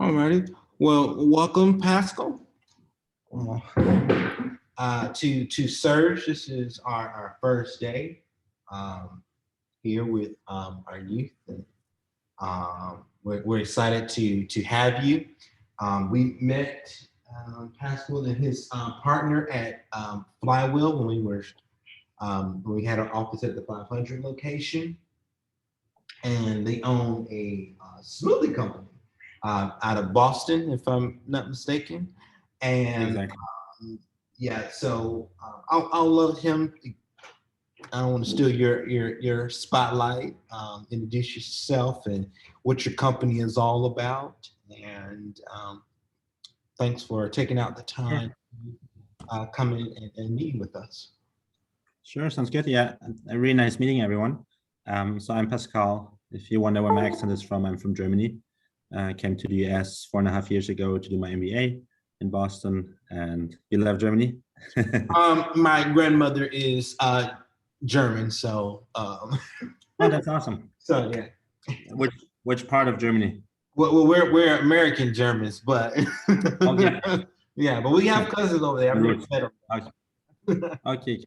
All righty. Well, welcome, Pascal, to Surge. This is our first day here with our youth. We're excited to have you. We met Pascal and his partner at Flywheel when we had our office at the 500 location, and they own a smoothie company out of Boston, if I'm not mistaken. And Exactly. yeah, so I'll let him. I don't want to steal your spotlight. Introduce yourself and what your company is all about. And thanks for taking out the time coming and meeting with us. Sure, sounds good. Yeah, a really nice meeting everyone. So I'm Pascal. If you wonder where my accent is from, I'm from Germany. I came to the US 4.5 years ago to do my MBA in Boston, and you love Germany? My grandmother is German, so Oh, that's awesome. so yeah. Which part of Germany? Well, we're American Germans, but Okay. yeah, but we have cousins over there. I've never met them. Okay.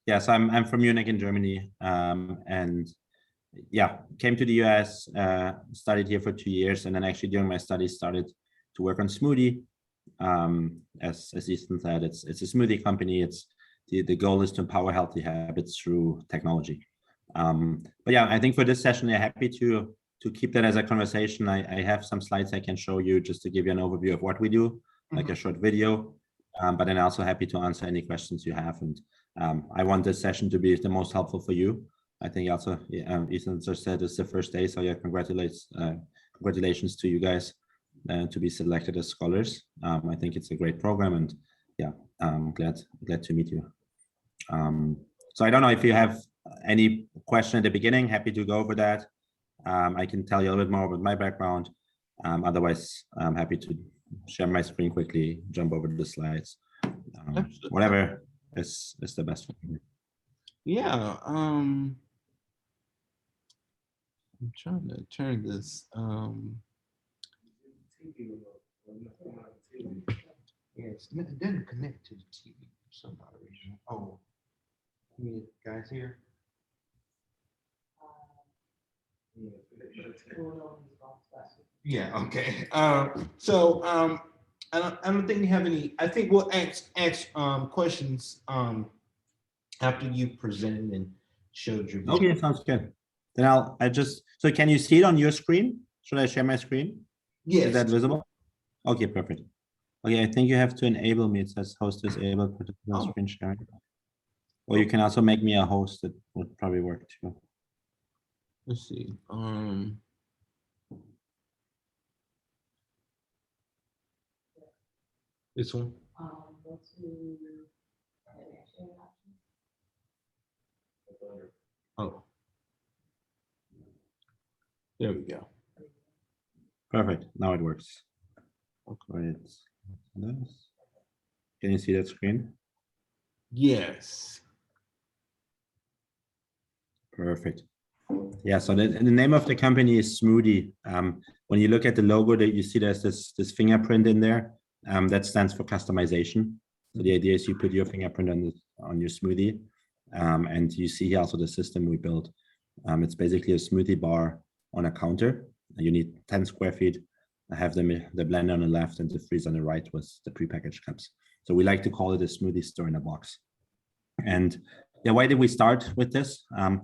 Yeah, so I'm from Munich in Germany, and yeah, came to the US, studied here for 2 years, and then actually during my studies started to work on Smoodi. As Ethan said, it's a smoothie company. It's the goal is to empower healthy habits through technology. But yeah, I think for this session, I'm happy to keep that as a conversation. I have some slides I can show you just to give you an overview of what we do, like a short video. But then also happy to answer any questions you have. And I want this session to be the most helpful for you. I think also Ethan just said it's the first day, so yeah, congratulations to you guys to be selected as scholars. I think it's a great program, and yeah, I'm glad to meet you. So I don't know if you have any question at the beginning. Happy to go over that. I can tell you a little bit more about my background. Otherwise, I'm happy to share my screen quickly, jump over the slides. Whatever is the best for you. Yeah. I'm trying to turn this. Yes, it doesn't connect to the TV for some odd reason. Oh, you guys here? Yeah. Okay. So I don't think you have any. I think we'll ask questions after you presented and showed your video. Okay, sounds good. Then so can you see it on your screen? Should I share my screen? Yes. Is that visible? Okay, perfect. Okay, I think you have to enable me. It says host disabled participant screen sharing. Or you can also make me a host. That would probably work too. Let's see. This one. Oh. There we go. Perfect. Now it works. Okay. Can you see that screen? Yes. Perfect. Yeah, so the name of the company is Smoodi. When you look at the logo, that you see there's this fingerprint in there. That stands for customization. So the idea is you put your fingerprint on your smoothie, and you see here also the system we built. It's basically a smoothie bar on a counter. You need 10 square feet. I have the blender on the left and the freezer on the right with the prepackaged cups. So we like to call it a smoothie store in a box. And yeah, why did we start with this? I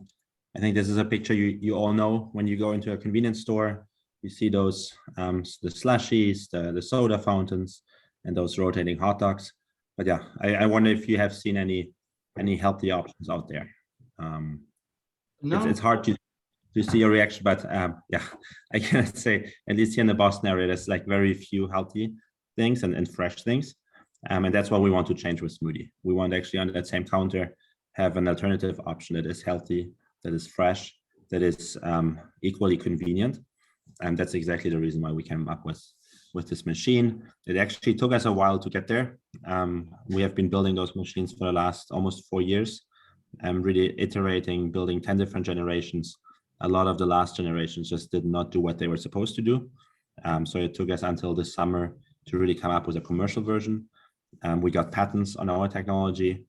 think this is a picture you all know. When you go into a convenience store, you see those the slushies, the soda fountains, and those rotating hot dogs. But yeah, I wonder if you have seen any healthy options out there. No. It's hard to see your reaction, but yeah, I can say at least here in the Boston area, there's like very few healthy things and fresh things. And that's what we want to change with Smoodi. We want actually on that same counter have an alternative option that is healthy, that is fresh, that is equally convenient. And that's exactly the reason why we came up with this machine. It actually took us a while to get there. We have been building those machines for the last almost 4 years, really iterating, building 10 different generations. A lot of the last generations just did not do what they were supposed to do. So it took us until the summer to really come up with a commercial version. We got patents on our technology,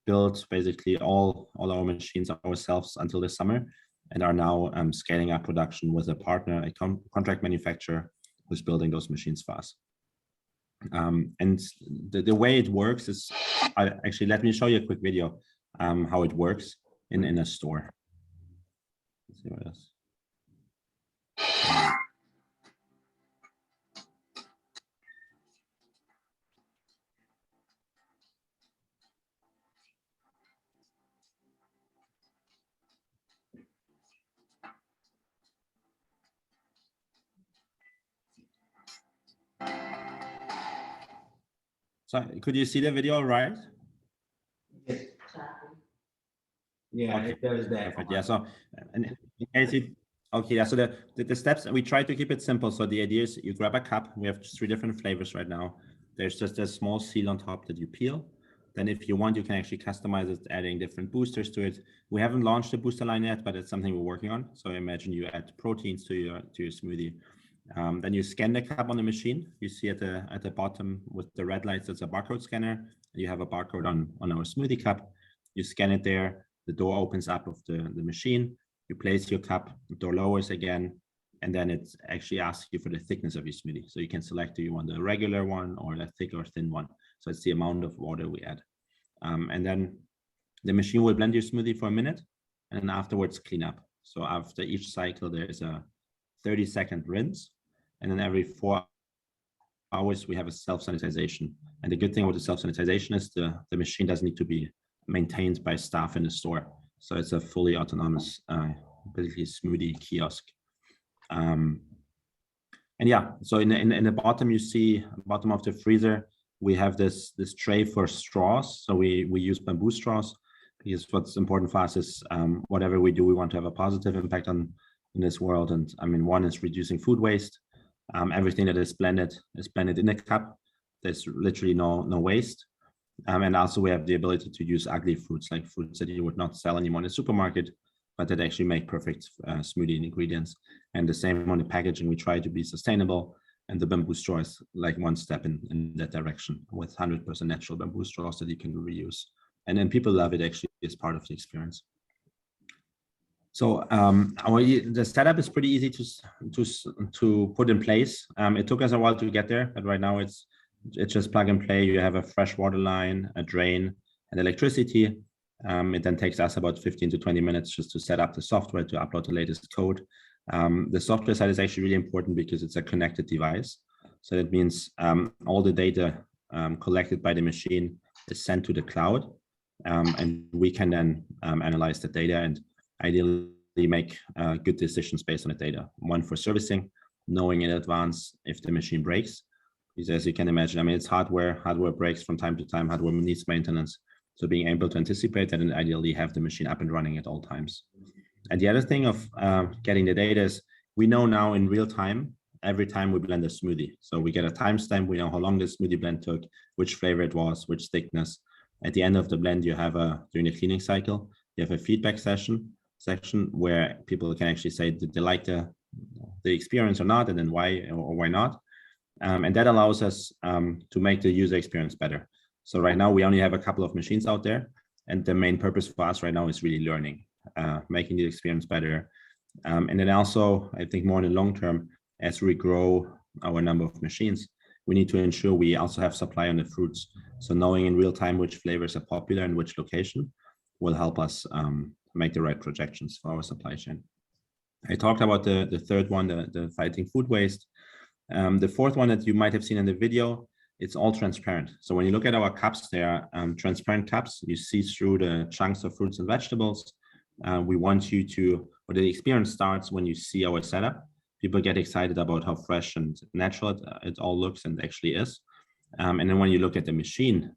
built basically all our machines ourselves until the summer, and are now scaling up production with a partner, a contract manufacturer who's building those machines for us. And the way it works is, actually, let me show you a quick video how it works in a store. Let's see what else. So could you see the video all right? Yes. Yeah, Okay. it does that. Perfect. Yeah. So, and in case it, okay. Yeah. So the steps, we try to keep it simple. So the idea is you grab a cup. We have 3 different flavors right now. There's just a small seal on top that you peel. Then if you want, you can actually customize it, adding different boosters to it. We haven't launched the booster line yet, but it's something we're working on. So imagine you add proteins to your smoothie. Then you scan the cup on the machine. You see at the bottom with the red lights, it's a barcode scanner. You have a barcode on our smoothie cup. You scan it there. The door opens up of the machine. You place your cup, the door lowers again, and then it actually asks you for the thickness of your smoothie. So you can select, do you want a regular one or a thick or thin one? So it's the amount of water we add. And then the machine will blend your smoothie for a minute, and then afterwards clean up. So after each cycle, there is a 30-second rinse, and then every 4 hours we have a self-sanitization. And the good thing with the self-sanitization is the machine doesn't need to be maintained by staff in the store. So it's a fully autonomous, basically smoothie kiosk. And yeah, so in the bottom, you see bottom of the freezer, we have this tray for straws. So we use bamboo straws, because what's important for us is whatever we do, we want to have a positive impact in this world. And I mean, one is reducing food waste. Everything that is blended in a cup. There's literally no waste. And also we have the ability to use ugly fruits, like fruits that you would not sell anymore in the supermarket, but that actually make perfect smoothie ingredients. And the same on the packaging, we try to be sustainable. And the bamboo straw is like one step in that direction, with 100% natural bamboo straws that you can reuse. And then people love it, actually, as part of the experience. So the setup is pretty easy to put in place. It took us a while to get there, but right now it's just plug and play. You have a fresh water line, a drain, and electricity. It then takes us about 15 to 20 minutes just to set up the software to upload the latest code. The software side is actually really important because it's a connected device. So that means all the data collected by the machine is sent to the cloud, and we can then analyze the data and ideally make good decisions based on the data. One for servicing, knowing in advance if the machine breaks. Because as you can imagine, I mean, it's hardware breaks from time to time, hardware needs maintenance. So being able to anticipate that and ideally have the machine up and running at all times. And the other thing of getting the data is we know now in real time, every time we blend a smoothie. So we get a timestamp, we know how long the smoothie blend took, which flavor it was, which thickness. At the end of the blend, you have during the cleaning cycle, you have a feedback section where people can actually say, did they like the experience or not, and then why or why not. And that allows us to make the user experience better. So right now we only have a couple of machines out there, and the main purpose for us right now is really learning, making the experience better. And then also, I think more in the long term, as we grow our number of machines, we need to ensure we also have supply on the fruits. So knowing in real time which flavors are popular in which location will help us make the right projections for our supply chain. I talked about the third one, the fighting food waste. The fourth one that you might have seen in the video, it's all transparent. So when you look at our cups, they are transparent cups. You see through the chunks of fruits and vegetables. We want you to, or the experience starts when you see our setup. People get excited about how fresh and natural it all looks and actually is. And then when you look at the machine,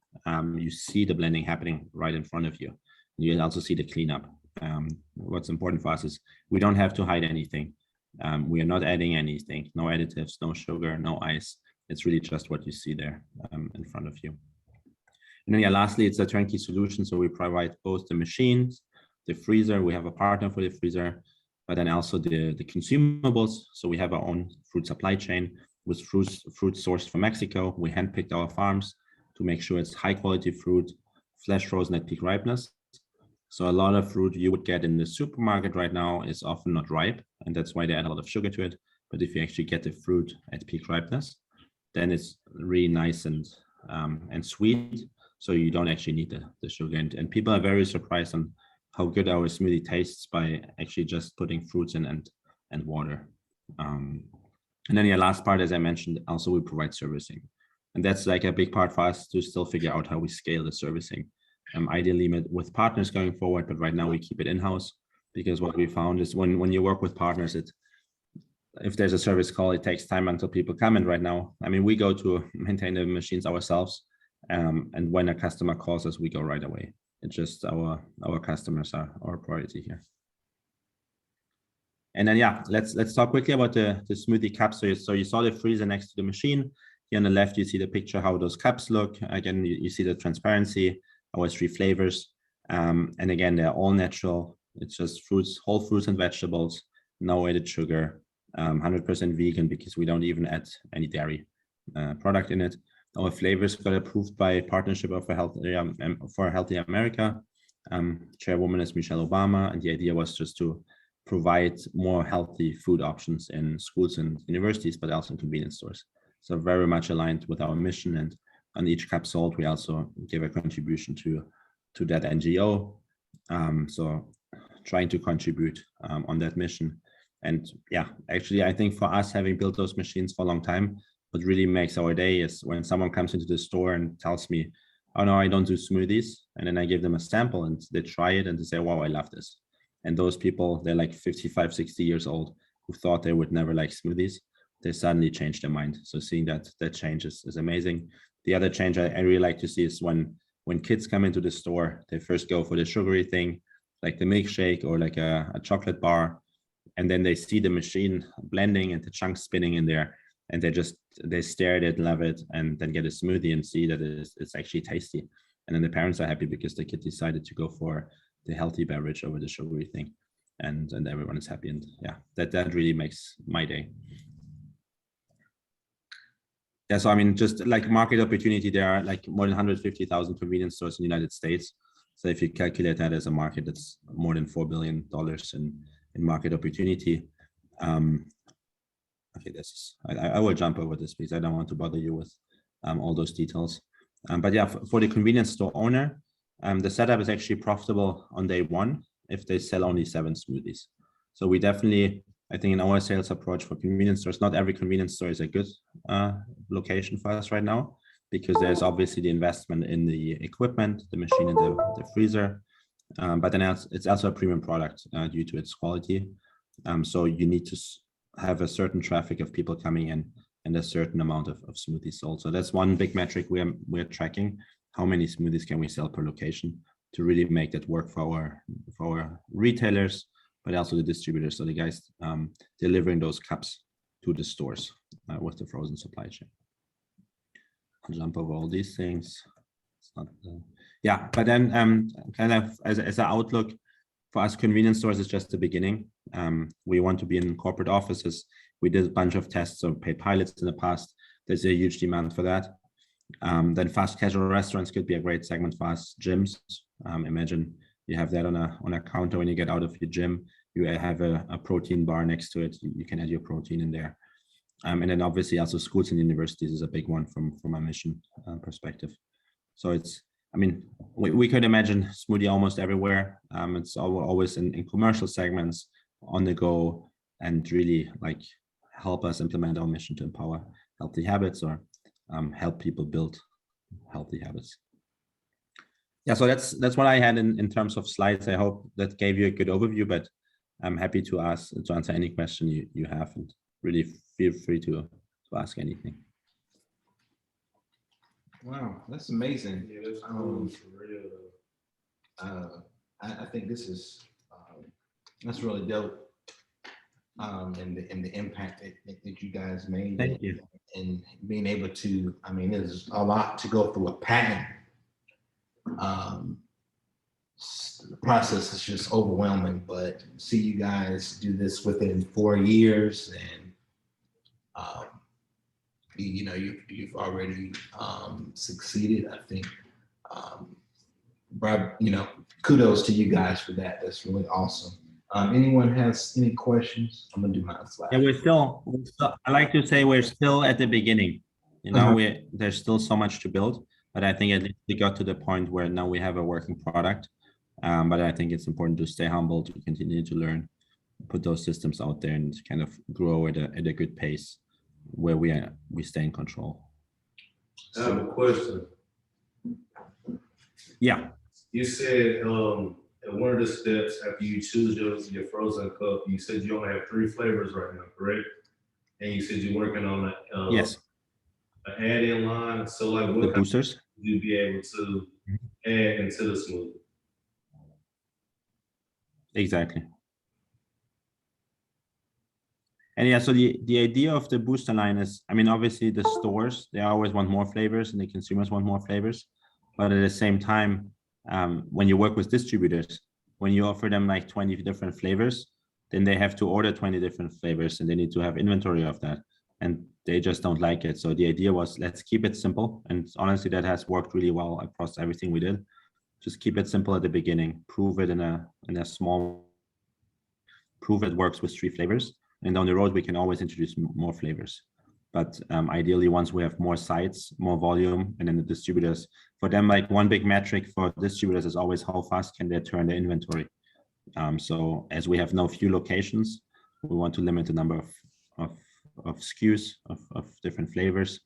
you see the blending happening right in front of you. You also see the cleanup. What's important for us is we don't have to hide anything. We are not adding anything, no additives, no sugar, no ice. It's really just what you see there in front of you. And then yeah, lastly, it's a turnkey solution. So we provide both the machines, the freezer. We have a partner for the freezer. but then also the consumables. So we have our own fruit supply chain with fruit sourced from Mexico. We handpicked our farms to make sure it's high quality fruit, flash frozen at peak ripeness. So a lot of fruit you would get in the supermarket right now is often not ripe, and that's why they add a lot of sugar to it. But if you actually get the fruit at peak ripeness, then it's really nice and sweet. So you don't actually need the sugar. And people are very surprised on how good our smoothie tastes by actually just putting fruits in and water. And then the last part, as I mentioned, also we provide servicing. And that's like a big part for us to still figure out how we scale the servicing. Ideally with partners going forward, but right now we keep it in-house, because what we found is when you work with partners, if there's a service call, it takes time until people come. And right now, I mean, we go to maintain the machines ourselves. And when a customer calls us, we go right away. It's just our customers are our priority here. And then, yeah, let's talk quickly about the smoothie cups. So you saw the freezer next to the machine. Here on the left, you see the picture how those cups look. Again, you see the transparency, our 3 flavors. And again, they're all natural. It's just fruits, whole fruits and vegetables, no added sugar, 100% vegan, because we don't even add any dairy product in it. Our flavors got approved by Partnership for a Healthy America. Chairwoman is Michelle Obama, and the idea was just to provide more healthy food options in schools and universities, but also in convenience stores. So very much aligned with our mission. And on each cup sold, we also give a contribution to that NGO. So trying to contribute on that mission. And yeah, actually, I think for us, having built those machines for a long time, what really makes our day is when someone comes into the store and tells me, oh no, I don't do smoothies. And then I give them a sample and they try it and they say, wow, I love this. And those people, they're like 55, 60 years old, who thought they would never like smoothies. They suddenly change their mind. So seeing that change is amazing. The other change I really like to see is when kids come into the store, they first go for the sugary thing, like the milkshake or like a chocolate bar. And then they see the machine blending and the chunks spinning in there. And they stare at it, love it, and then get a smoothie and see that it's actually tasty. And then the parents are happy because the kid decided to go for the healthy beverage over the sugary thing. And everyone is happy. And yeah, that really makes my day. Yeah, so I mean, just like market opportunity, there are like more than 150,000 convenience stores in the United States. So if you calculate that as a market, that's more than $4 billion in market opportunity. Okay, I will jump over this because I don't want to bother you with all those details. But yeah, for the convenience store owner, the setup is actually profitable on day one if they sell only 7 smoothies. So we definitely, I think in our sales approach for convenience stores, not every convenience store is a good location for us right now, because there's obviously the investment in the equipment, the machine and the freezer. But then it's also a premium product due to its quality. So you need to have a certain traffic of people coming in and a certain amount of smoothies sold. So that's one big metric we're tracking. How many smoothies can we sell per location to really make that work for our retailers, but also the distributors. So the guys delivering those cups to the stores with the frozen supply chain. I'll jump over all these things. It's not, yeah, but then kind of as an outlook, for us, convenience stores is just the beginning. We want to be in corporate offices. We did a bunch of tests of paid pilots in the past. There's a huge demand for that. Then fast casual restaurants could be a great segment for us. Gyms, imagine you have that on a counter when you get out of your gym. You have a protein bar next to it. You can add your protein in there. And then obviously also schools and universities is a big one from a mission perspective. So it's, I mean, we could imagine smoothie almost everywhere. It's always in commercial segments, on the go, and really like help us implement our mission to empower healthy habits or help people build healthy habits. Yeah, so that's what I had in terms of slides. I hope that gave you a good overview, but I'm happy to answer any question you have, and really feel free to ask anything. Wow, that's amazing. Yeah, that's cool for real. I think this is that's really dope. And the impact that you guys made. Thank you. And being able to, I mean, there's a lot to go through a patent. the process is just overwhelming. But see you guys do this within 4 years, and um, you've already succeeded. I think, kudos to you guys for that. That's really awesome. Anyone has any questions? I'm gonna do my slide. Yeah, I like to say we're still at the beginning. There's still so much to build, but I think at least we got to the point where now we have a working product. But I think it's important to stay humble, to continue to learn, put those systems out there, and kind of grow at a good pace where we stay in control. I have a question. Yeah. You said at one of the steps after you choose your frozen cup, you said you only have 3 flavors right now, correct? And you said you're working on Yes. an add-in line. So like The what boosters. would you be able to add into the smoothie? Exactly. And yeah, so the idea of the booster line is, I mean, obviously the stores, they always want more flavors and the consumers want more flavors. But at the same time, when you work with distributors, when you offer them like 20 different flavors, then they have to order 20 different flavors and they need to have inventory of that. And they just don't like it. So the idea was, let's keep it simple. And honestly, that has worked really well across everything we did. Just keep it simple at the beginning, prove it in a small, prove it works with 3 flavors. And down the road, we can always introduce more flavors. But ideally, once we have more sites, more volume, and then the distributors, for them, like one big metric for distributors is always how fast can they turn their inventory. So as we have no few locations, we want to limit the number of SKUs, of different flavors.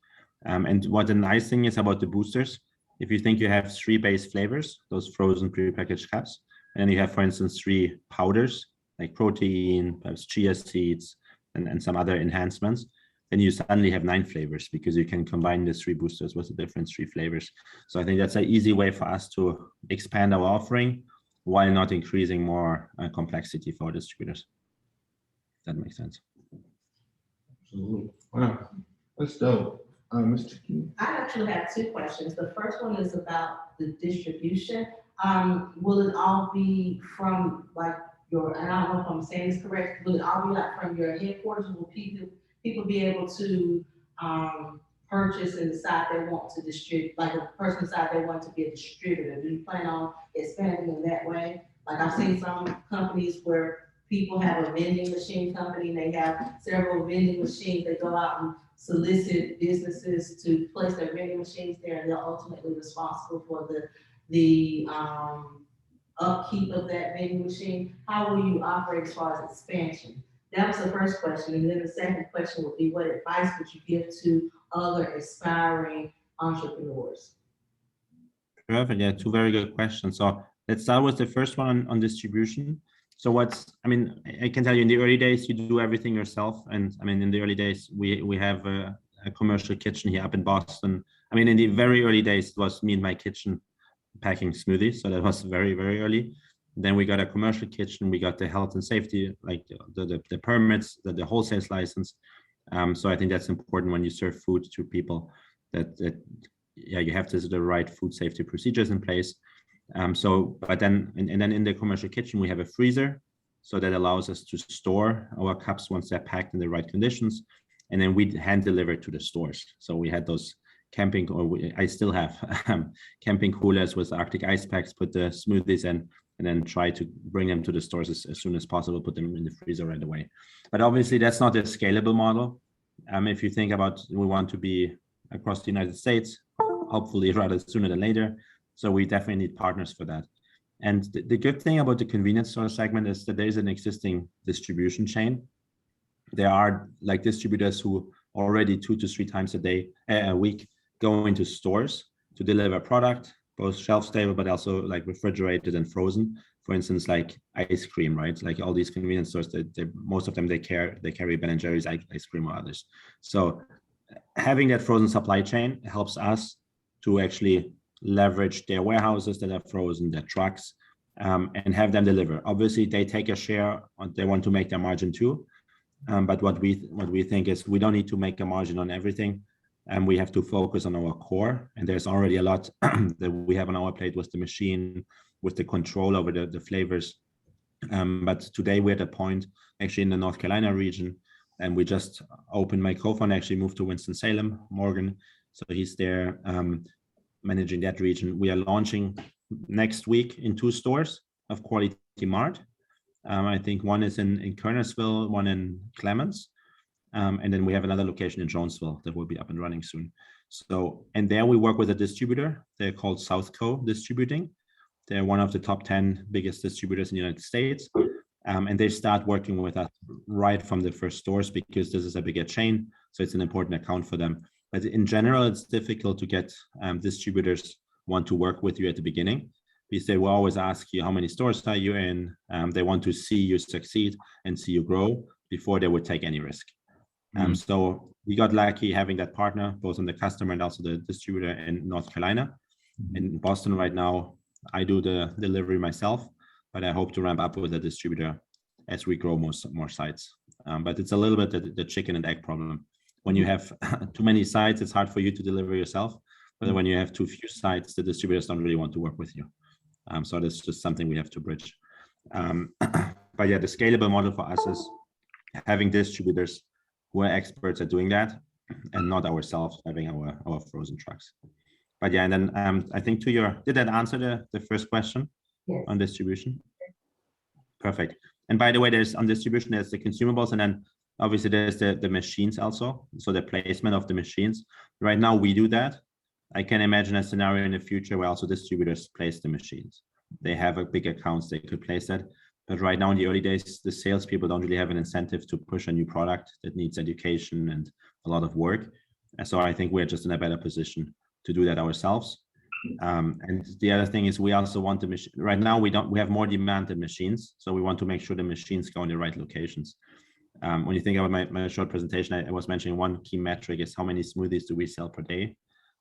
And what the nice thing is about the boosters, if you think you have 3 base flavors, those frozen prepackaged cups, and then you have, for instance, 3 powders, like protein, perhaps chia seeds, and some other enhancements, then you suddenly have 9 flavors because you can combine the 3 boosters with the different 3 flavors. So I think that's an easy way for us to expand our offering while not increasing more complexity for distributors. If that makes sense. Absolutely. Wow, that's dope. Mr. King. I actually have 2 questions. The first one is about the distribution. Will it all be from like and I don't know if I'm saying this correct, will it all be like from your headquarters? Will people be able to purchase and decide they want to distribute, like a person decide they want to be a distributor? Do you plan on expanding in that way? Like I've seen some companies where people have a vending machine company and they have several vending machines. They go out and solicit businesses to place their vending machines there, and they're ultimately responsible for the upkeep of that vending machine. How will you operate as far as expansion? That was the first question. And then the second question would be, what advice would you give to other aspiring entrepreneurs? Perfect. Yeah, 2 very good questions. So let's start with the first one on distribution. So I can tell you in the early days, you do everything yourself. And I mean, in the early days, we have a commercial kitchen here up in Boston. I mean, in the very early days, it was me in my kitchen packing smoothies. So that was very, very early. Then we got a commercial kitchen. We got the health and safety, like the permits, the wholesale license. So I think that's important when you serve food to people that you have the right food safety procedures in place. But then in the commercial kitchen, we have a freezer. So that allows us to store our cups once they're packed in the right conditions. And then we hand deliver to the stores. So we had those I still have camping coolers with Arctic ice packs, put the smoothies in, and then try to bring them to the stores as soon as possible, put them in the freezer right away. But obviously that's not a scalable model. If you think about, we want to be across the United States, hopefully rather sooner than later. So we definitely need partners for that. And the good thing about the convenience store segment is that there is an existing distribution chain. There are like distributors who already 2 to 3 times a week go into stores to deliver product, both shelf stable, but also like refrigerated and frozen. For instance, like ice cream, right? Like all these convenience stores, most of them, they carry Ben & Jerry's ice cream or others. So having that frozen supply chain helps us to actually leverage their warehouses that are frozen, their trucks, and have them deliver. Obviously, they take a share, they want to make their margin too. But what we think is we don't need to make a margin on everything. and we have to focus on our core. And there's already a lot that we have on our plate with the machine, with the control over the flavors. But today we're at a point actually in the North Carolina region, and we just opened, my co-founder actually moved to Winston-Salem, Morgan. So he's there managing that region. We are launching next week in 2 stores of Quality Mart. I think one is in Kernersville, one in Clemons. And then we have another location in Jonesville that will be up and running soon. So, and there we work with a distributor. They're called Southco Distributing. They're one of the top 10 biggest distributors in the United States. And they start working with us right from the first stores because this is a bigger chain. So it's an important account for them. But in general, it's difficult to get distributors want to work with you at the beginning, because they will always ask you, how many stores are you in? They want to see you succeed and see you grow before they would take any risk. So we got lucky having that partner, both on the customer and also the distributor in North Carolina. In Boston right now, I do the delivery myself, but I hope to ramp up with a distributor as we grow more sites. But it's a little bit the chicken and egg problem. When you have too many sites, it's hard for you to deliver yourself. But when you have too few sites, the distributors don't really want to work with you. So that's just something we have to bridge. But yeah, the scalable model for us is having distributors who are experts at doing that, and not ourselves having our frozen trucks. But yeah, and then I think did that answer the first question? Yes. On distribution? Perfect. And by the way, on distribution, there's the consumables, and then obviously there's the machines also. So the placement of the machines. Right now we do that. I can imagine a scenario in the future where also distributors place the machines. They have a big accounts, they could place that. But right now in the early days, the salespeople don't really have an incentive to push a new product that needs education and a lot of work. And so I think we're just in a better position to do that ourselves. And the other thing is we also want the machine. Right now we have more demand than machines. So we want to make sure the machines go in the right locations. When you think about my short presentation, I was mentioning one key metric is how many smoothies do we sell per day.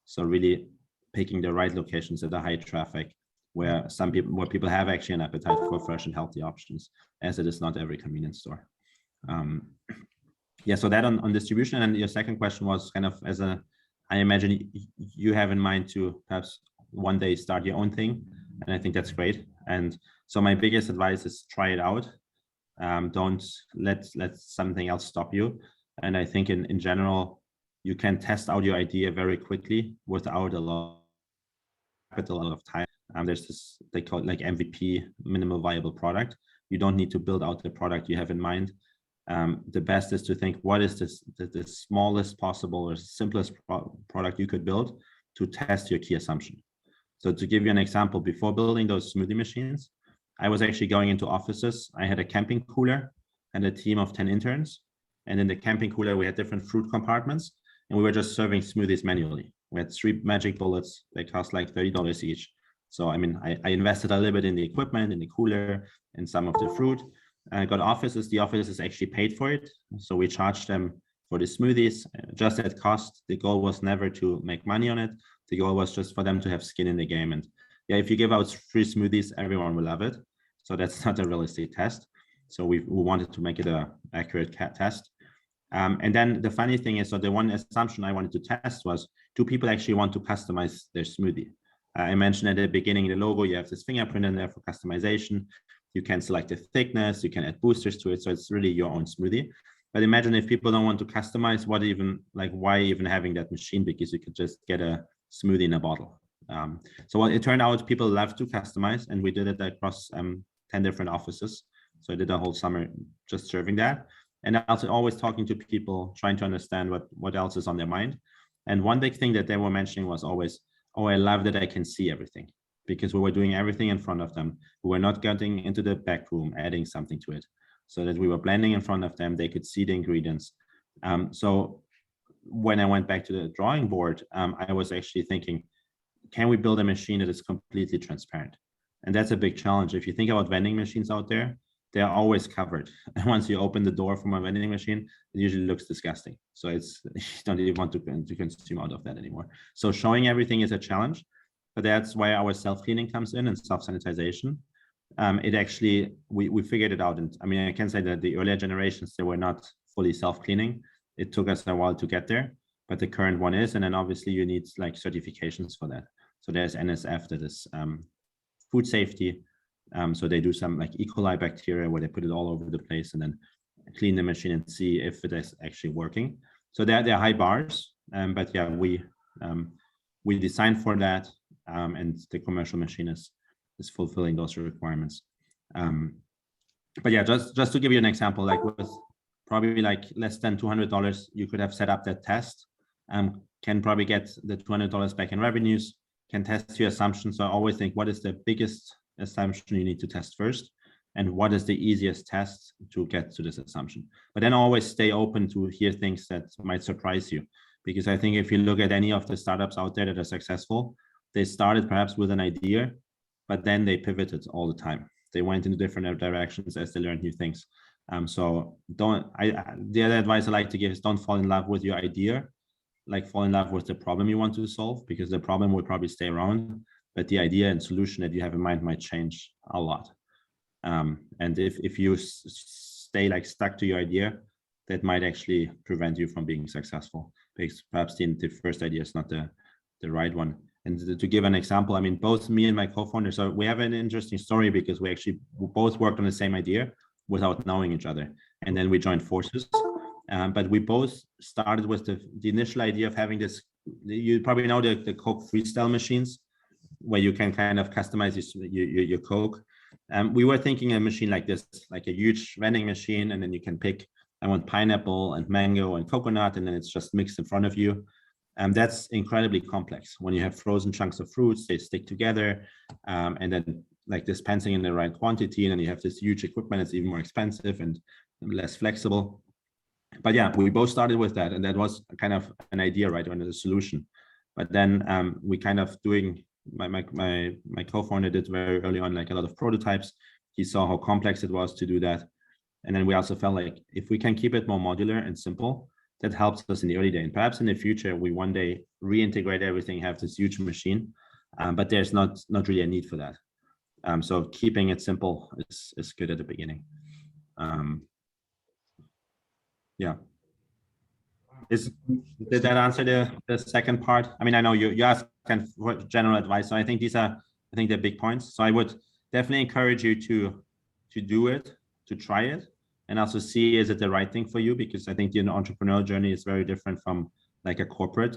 So really picking the right locations at a high traffic, where people have actually an appetite for fresh and healthy options, as it is not every convenience store. Yeah, so that on distribution. And your second question was kind of I imagine you have in mind to perhaps one day start your own thing. And I think that's great. And so my biggest advice is try it out. Don't let something else stop you. And I think in general, you can test out your idea very quickly without a lot of time. There's this, they call it like MVP, minimal viable product. You don't need to build out the product you have in mind. The best is to think, what is the smallest possible or simplest product you could build to test your key assumption. So to give you an example, before building those smoothie machines, I was actually going into offices. I had a camping cooler and a team of 10 interns. And in the camping cooler, we had different fruit compartments, and we were just serving smoothies manually. We had 3 magic bullets. They cost like $30 each. So, I mean, I invested a little bit in the equipment, in the cooler, and some of the fruit. I got offices. The offices actually paid for it. So we charged them for the smoothies just at cost. The goal was never to make money on it. The goal was just for them to have skin in the game. And yeah, if you give out free smoothies, everyone will love it. So that's not a realistic test. So we wanted to make it an accurate test. And then the funny thing is, so the one assumption I wanted to test was, do people actually want to customize their smoothie? I mentioned at the beginning, the logo, you have this fingerprint in there for customization. You can select the thickness, you can add boosters to it. So it's really your own smoothie. But imagine if people don't want to customize, why even having that machine? Because you could just get a smoothie in a bottle. So it turned out people love to customize, and we did it across 10 different offices. So I did a whole summer just serving that. And also always talking to people, trying to understand what else is on their mind. And one big thing that they were mentioning was always, oh, I love that I can see everything, because we were doing everything in front of them. We were not getting into the back room, adding something to it, so that we were blending in front of them. They could see the ingredients. So when I went back to the drawing board, I was actually thinking, can we build a machine that is completely transparent? And that's a big challenge. If you think about vending machines out there, they're always covered. And once you open the door from a vending machine, it usually looks disgusting. So you don't even want to consume out of that anymore. So showing everything is a challenge, but that's why our self-cleaning comes in and self-sanitization. It actually, we figured it out. And I mean, I can say that the earlier generations, they were not fully self-cleaning. It took us a while to get there. but the current one is, and then obviously you need like certifications for that. So there's NSF, that is food safety. So they do some like E. coli bacteria where they put it all over the place and then clean the machine and see if it is actually working. So they're high bars, but yeah, we designed for that, and the commercial machine is fulfilling those requirements. But yeah, just to give you an example, like with probably like less than $200, you could have set up that test, can probably get the $200 back in revenues, can test your assumptions. So I always think, what is the biggest assumption you need to test first? And what is the easiest test to get to this assumption? But then always stay open to hear things that might surprise you. Because I think if you look at any of the startups out there that are successful, they started perhaps with an idea, but then they pivoted all the time. They went into different directions as they learned new things. So the other advice I like to give is don't fall in love with your idea, like fall in love with the problem you want to solve, because the problem will probably stay around, but the idea and solution that you have in mind might change a lot. And if you stay like stuck to your idea, that might actually prevent you from being successful, because perhaps the first idea is not the right one. And to give an example, I mean, both me and my co-founder, so we have an interesting story because we both worked on the same idea without knowing each other. And then we joined forces. But we both started with the initial idea of having this, you probably know the Coke freestyle machines, where you can kind of customize your Coke. We were thinking a machine like this, like a huge vending machine, and then you can pick, I want pineapple and mango and coconut, and then it's just mixed in front of you. That's incredibly complex. When you have frozen chunks of fruits, they stick together, and then like dispensing in the right quantity, and then you have this huge equipment. It's even more expensive and less flexible. But yeah, we both started with that, and that was kind of an idea, right, under the solution. But then we kind of doing, my co-founder did very early on like a lot of prototypes. He saw how complex it was to do that. And then we also felt like if we can keep it more modular and simple, that helps us in the early day. And perhaps in the future, we one day reintegrate everything, have this huge machine, but there's not really a need for that. So keeping it simple is good at the beginning. Yeah. Did that answer the second part? I mean, I know you asked kind of general advice, so I think they're big points. So I would definitely encourage you to do it, to try it, and also see, is it the right thing for you? Because I think the entrepreneurial journey is very different from like a corporate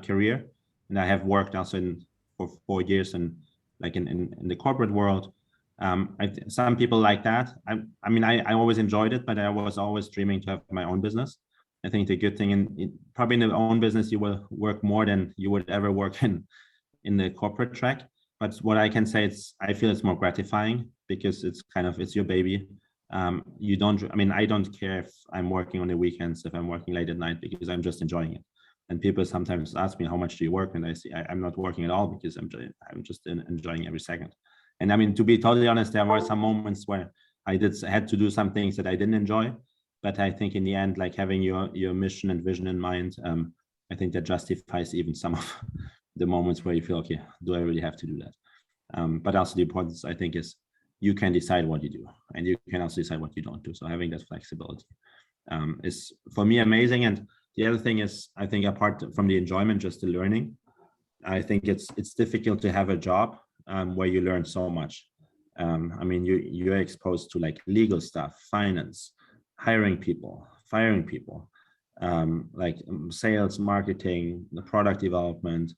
career. And I have worked also for 4 years and like in the corporate world. Some people like that. I mean, I always enjoyed it, but I was always dreaming to have my own business. I think the good thing probably in the own business, you will work more than you would ever work in the corporate track. But what I can say, I feel it's more gratifying because it's your baby. I don't care if I'm working on the weekends, if I'm working late at night, because I'm just enjoying it. And people sometimes ask me, how much do you work? And I say, I'm not working at all, because I'm just enjoying every second. And I mean, to be totally honest, there were some moments where I had to do some things that I didn't enjoy. But I think in the end, like having your mission and vision in mind, I think that justifies even some of the moments where you feel, okay, do I really have to do that? But also the importance, I think, is you can decide what you do, and you can also decide what you don't do. So having that flexibility is, for me, amazing. And the other thing is, I think apart from the enjoyment, just the learning, I think it's difficult to have a job where you learn so much. I mean, you're exposed to like legal stuff, finance, hiring people, firing people, sales, marketing, the product development.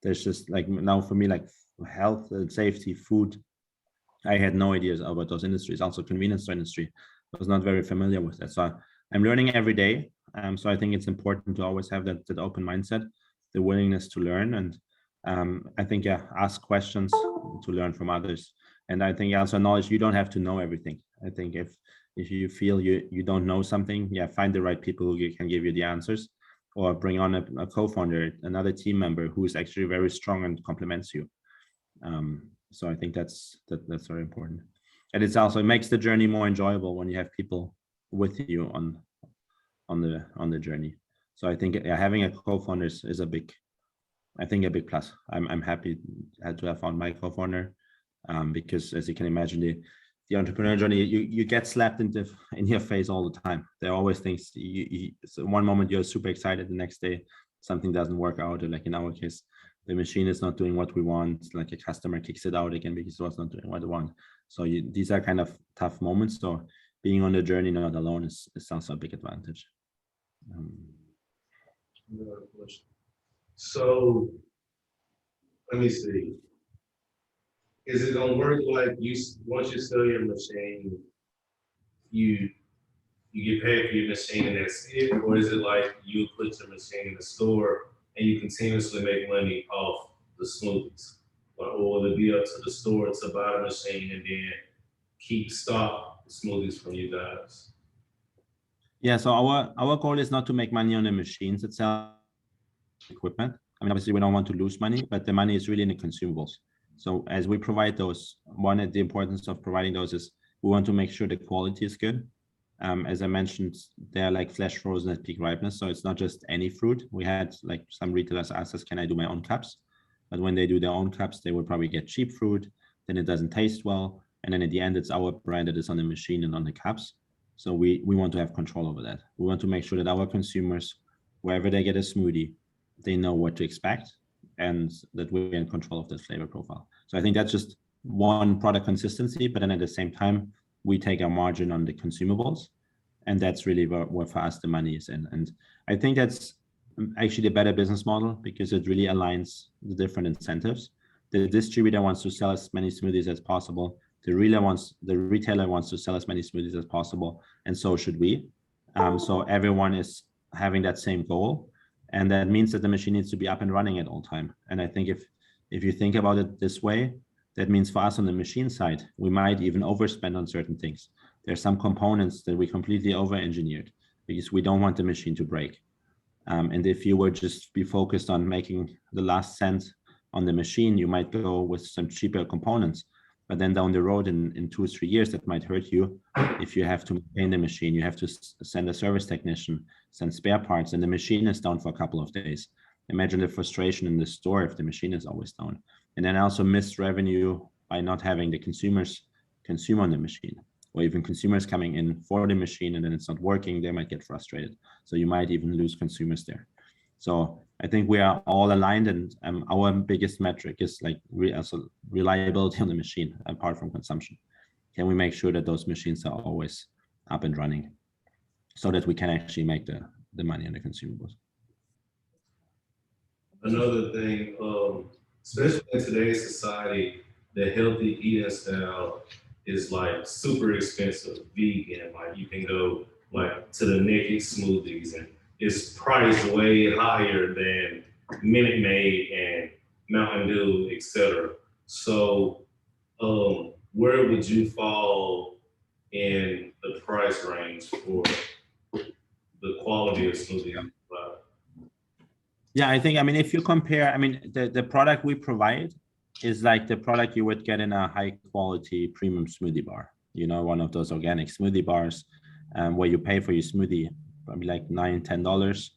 There's just like, now for me, like health and safety, food, I had no ideas about those industries. Also convenience store industry, I was not very familiar with that. So I'm learning every day. So I think it's important to always have that open mindset, the willingness to learn. And I think, ask questions to learn from others. And I think also acknowledge you don't have to know everything. I think if you feel you don't know something, find the right people who can give you the answers, or bring on a co-founder, another team member who is actually very strong and complements you. So I think that's very important. And it makes the journey more enjoyable when you have people with you on the journey. So I think having a co-founder is a big plus. I'm happy to have found my co-founder, because as you can imagine, the entrepreneurial journey, you get slapped in your face all the time. There are always things. So one moment you're super excited, the next day something doesn't work out, or like in our case, the machine is not doing what we want, like a customer kicks it out again because it was not doing what they want. So these are kind of tough moments. So being on the journey, not alone, is also a big advantage. Another question. So let me see. Is it gonna work like once you sell your machine, you get paid for your machine and that's it? Or is it like you put your machine in the store and you continuously make money off the smoothies? Or will it be up to the store to buy the machine and then keep stock smoothies from you guys? Yeah, so our goal is not to make money on the machines itself, equipment. I mean, obviously we don't want to lose money, but the money is really in the consumables. So as we provide those, one of the importance of providing those is we want to make sure the quality is good. As I mentioned, they're like flash frozen at peak ripeness. So it's not just any fruit. We had like some retailers ask us, can I do my own cups? But when they do their own cups, they will probably get cheap fruit, then it doesn't taste well. And then at the end, it's our brand that is on the machine and on the cups. So we want to have control over that. We want to make sure that our consumers, wherever they get a smoothie, they know what to expect and that we're in control of the flavor profile. So I think that's just one product consistency, but then at the same time, we take our margin on the consumables. And that's really where for us the money is in. And I think that's actually a better business model because it really aligns the different incentives. The distributor wants to sell as many smoothies as possible. The retailer wants to sell as many smoothies as possible, and so should we. So everyone is having that same goal, and that means that the machine needs to be up and running at all time. And I think if you think about it this way, that means for us on the machine side, we might even overspend on certain things. There's some components that we completely over-engineered because we don't want the machine to break. And if you would just be focused on making the last cent on the machine, you might go with some cheaper components. But then down the road in 2 or 3 years, that might hurt you. If you have to maintain the machine, you have to send a service technician, send spare parts, and the machine is down for a couple of days. Imagine the frustration in the store if the machine is always down. And then also missed revenue by not having the consumers consume on the machine, or even consumers coming in for the machine and then it's not working, they might get frustrated. So you might even lose consumers there. So I think we are all aligned, and our biggest metric is like reliability on the machine apart from consumption. Can we make sure that those machines are always up and running so that we can actually make the money on the consumables? Another thing, especially in today's society, the healthy eating style is like super expensive, vegan. Like you can go like to the naked smoothies and it's priced way higher than Minute Maid and Mountain Dew, etc. So where would you fall in the price range for the quality of smoothie? Yeah, I mean, if you compare, I mean, the product we provide is like the product you would get in a high quality premium smoothie bar, you know, one of those organic smoothie bars where you pay for your smoothie probably like $9-10.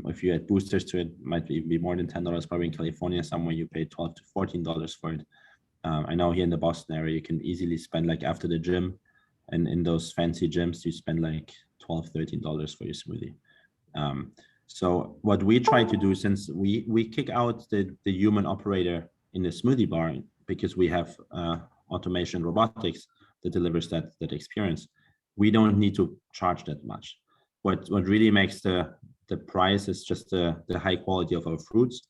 If you add boosters to it, might be more than $10. Probably in California somewhere you pay $12 to $14 for it. I know here in the Boston area you can easily spend, like after the gym and in those fancy gyms, you spend like $12-13 for your smoothie. So what we try to do, since we kick out the human operator in the smoothie bar because we have automation robotics that delivers that experience, we don't need to charge that much. What really makes the price is just the high quality of our fruits.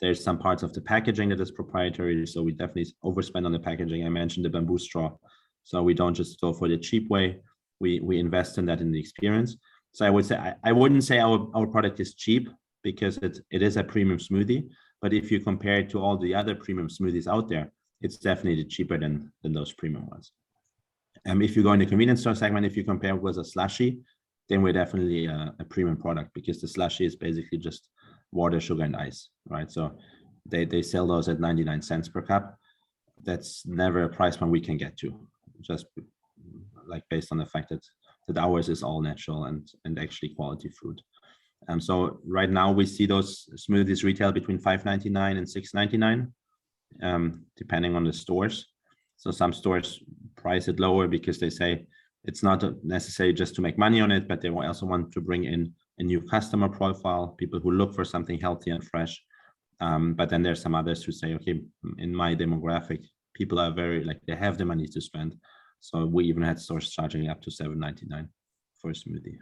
There's some parts of the packaging that is proprietary, so we definitely overspend on the packaging. I mentioned the bamboo straw, so we don't just go for the cheap way. We invest in that in the experience. So I would say I wouldn't say our product is cheap because it is a premium smoothie, but if you compare it to all the other premium smoothies out there, it's definitely cheaper than those premium ones. If you go in the convenience store segment, if you compare it with a slushie, then we're definitely a premium product because the slushie is basically just water, sugar, and ice, right? So they sell those at 99 cents per cup. That's never a price point we can get to, just like based on the fact that ours is all natural and actually quality fruit. So right now we see those smoothies retail between $5.99 and $6.99, depending on the stores. So some stores price it lower because they say it's not necessary just to make money on it, but they also want to bring in new customer profile, people who look for something healthy and fresh. But then there's some others who say, okay, in my demographic, people are very like they have the money to spend. So we even had stores charging up to $7.99 for a smoothie,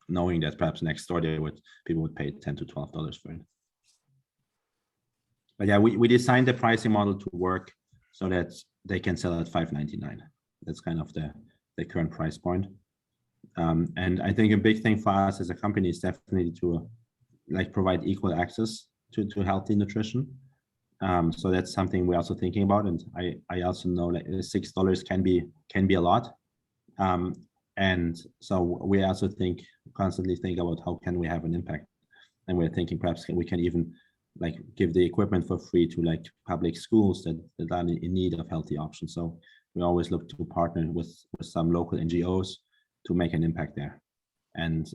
knowing that perhaps next door people would pay $10 to $12 for it. But yeah, we designed the pricing model to work so that they can sell at $5.99. That's kind of the current price point. And I think a big thing for us as a company is definitely to like provide equal access to healthy nutrition. So that's something we're also thinking about. And I also know like $6 can be a lot. And so we also constantly think about how can we have an impact. And we're thinking perhaps we can even like give the equipment for free to like public schools that are in need of healthy options. So we always look to partner with some local NGOs to make an impact there. And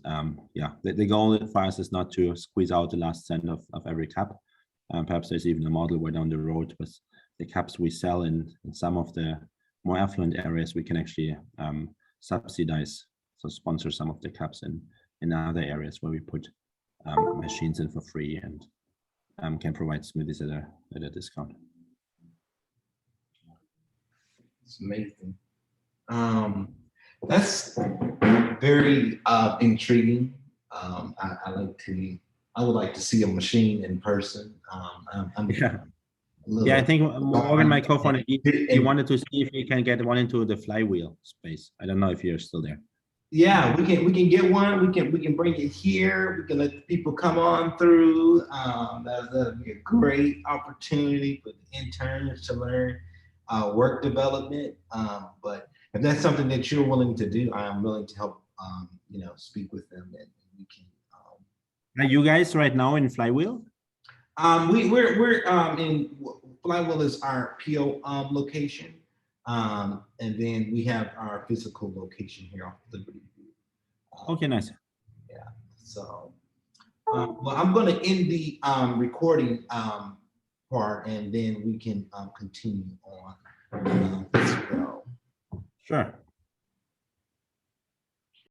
yeah, the goal for us is not to squeeze out the last cent of every cup. Perhaps there's even a model where down the road with the cups we sell in some of the more affluent areas, we can actually subsidize, so sponsor some of the cups in other areas where we put machines in for free and can provide smoothies at a discount. It's amazing. That's very intriguing. I would like to see a machine in person. Yeah, I think Morgan, my co-founder, he wanted to see if he can get one into the flywheel space. I don't know if you're still there. Yeah, we can get one. We can bring it here. We can let people come on through. That'll be a great opportunity for the interns to learn work development. But if that's something that you're willing to do, I am willing to help. Speak with them, and we can. Are you guys right now in Flywheel? We're in Flywheel is our PO location. And then we have our physical location here off Liberty View. Okay, nice. Yeah. So, well, I'm going to end the recording part, and then we can continue on as well. Sure.